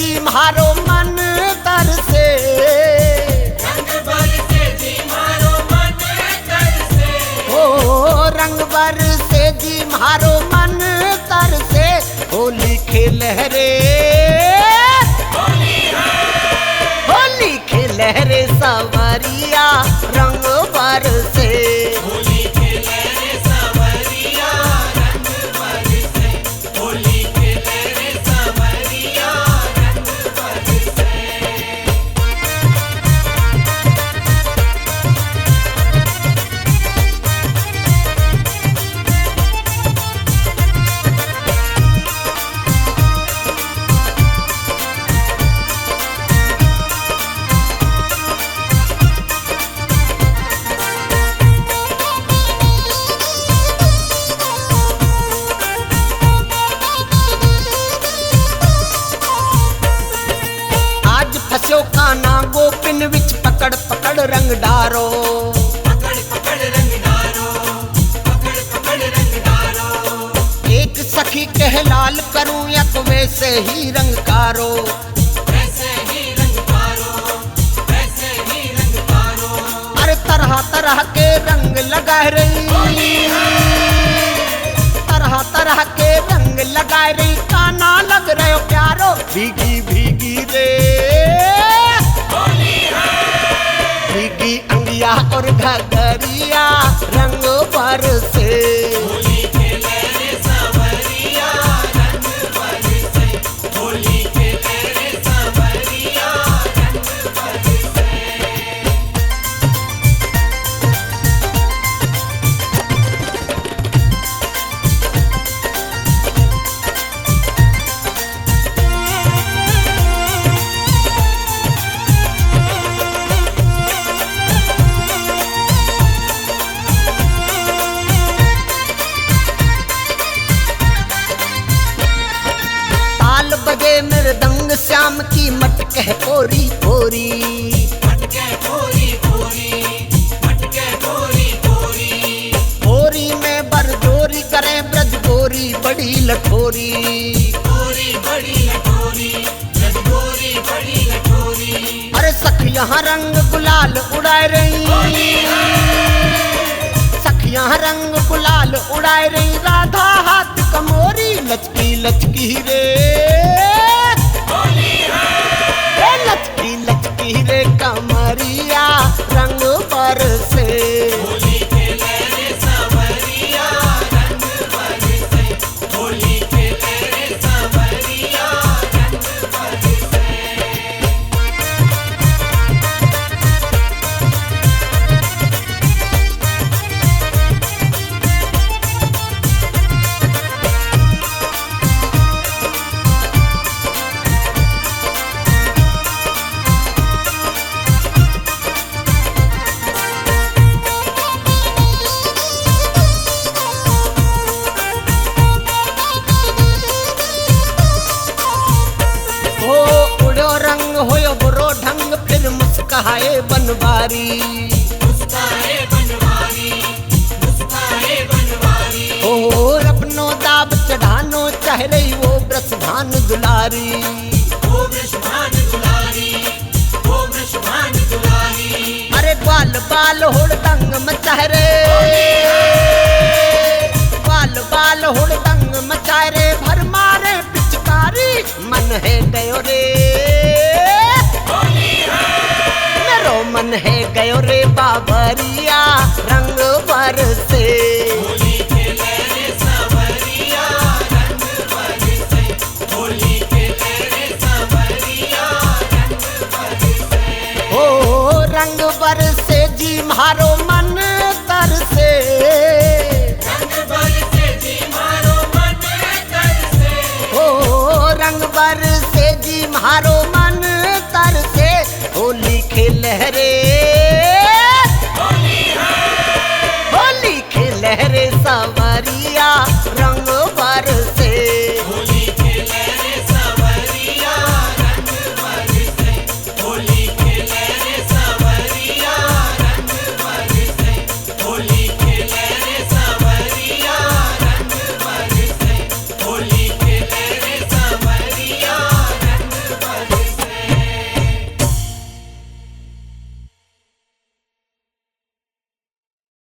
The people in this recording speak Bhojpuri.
जी म्हारो मन तरसे, रंग बरसे जी म्हारो मन तरसे, ओ रंग बरसे जी म्हारो मन तरसे, होली खेले रे होली है, होली खेले रे सवरिया रंग बरसे, होली खेले रे सवरिया रंग बरसे, होली खेले रे सवरिया रंग बरसे। आज फस्यो काना गोपिन विच पकड़ पकड़ रंग डारो, पकड़ पकड़ रंग डारो, पकड़ पकड़ रंग डारो, एक सखी कह लाल करूं यक वैसे ही रंग कारो, वैसे ही रंग पारो, वैसे ही रंग पारो। अरे तरह तरह के रंग लगा रही, तरह तरह के रंग लगा रही, काना लग रहे हो प्यारो, भीगी भीगी रे होली है, भीगी अंगिया और घगरिया रंग बरसे, होली खेले रे सवरिया रंग बरसे, होली खेले रे सवरिया रंग बरसे। ताल बजे मृदंग श्याम की मटके पोरी पोरी, मटके पोरी पोरी, मटके पोरी पोरी, पोरी में बरजोरी करे ब्रज गोरी बड़ी लठोरी, गोरी बड़ी लठोरी, रजगोरी बड़ी लठोरी। अरे सखियां रंग गुलाल उड़ाए रही, सखियां रंग गुलाल उड़ाए रही, राधा हाथ कमोरी लचकी लचकी रे होली है, ए लचकी लचकी रे कमरिया रंग बरसे, होली खेले रे सवरिया रंग बरसे, होली खेले रे सवरिया रंग बरसे। हो उड़ो रंग होयो बुरो ढंग फिर मुस्काए बनवारी, मुस्काए बनवारी, मुस्काए बनवारी, हो अपनो दाब चढ़ानो चाह रही वो ब्रसभान दुलारी, वो वृषभान दुलारी, वो वृषभान दुलारी। अरे ग्वाल बाल हुड़दंग मचाए रे, ग्वाल बाल हुड़दंग मचाए रे, भर मारे पिचकारी मन है गयो रे, होली है, मेरो मन है गयो रे बाबरिया रंग बरसे, होली खेले रे सवरिया रंग बरसे, होली खेले रे सवरिया रंग बरसे। ओ रंग बरसे जी म्हारो मन तरसे, रंग बरसे जी म्हारो मन तरसे, ओ रंग बरसे जी म्हारो मन तरसे, होली खेले रे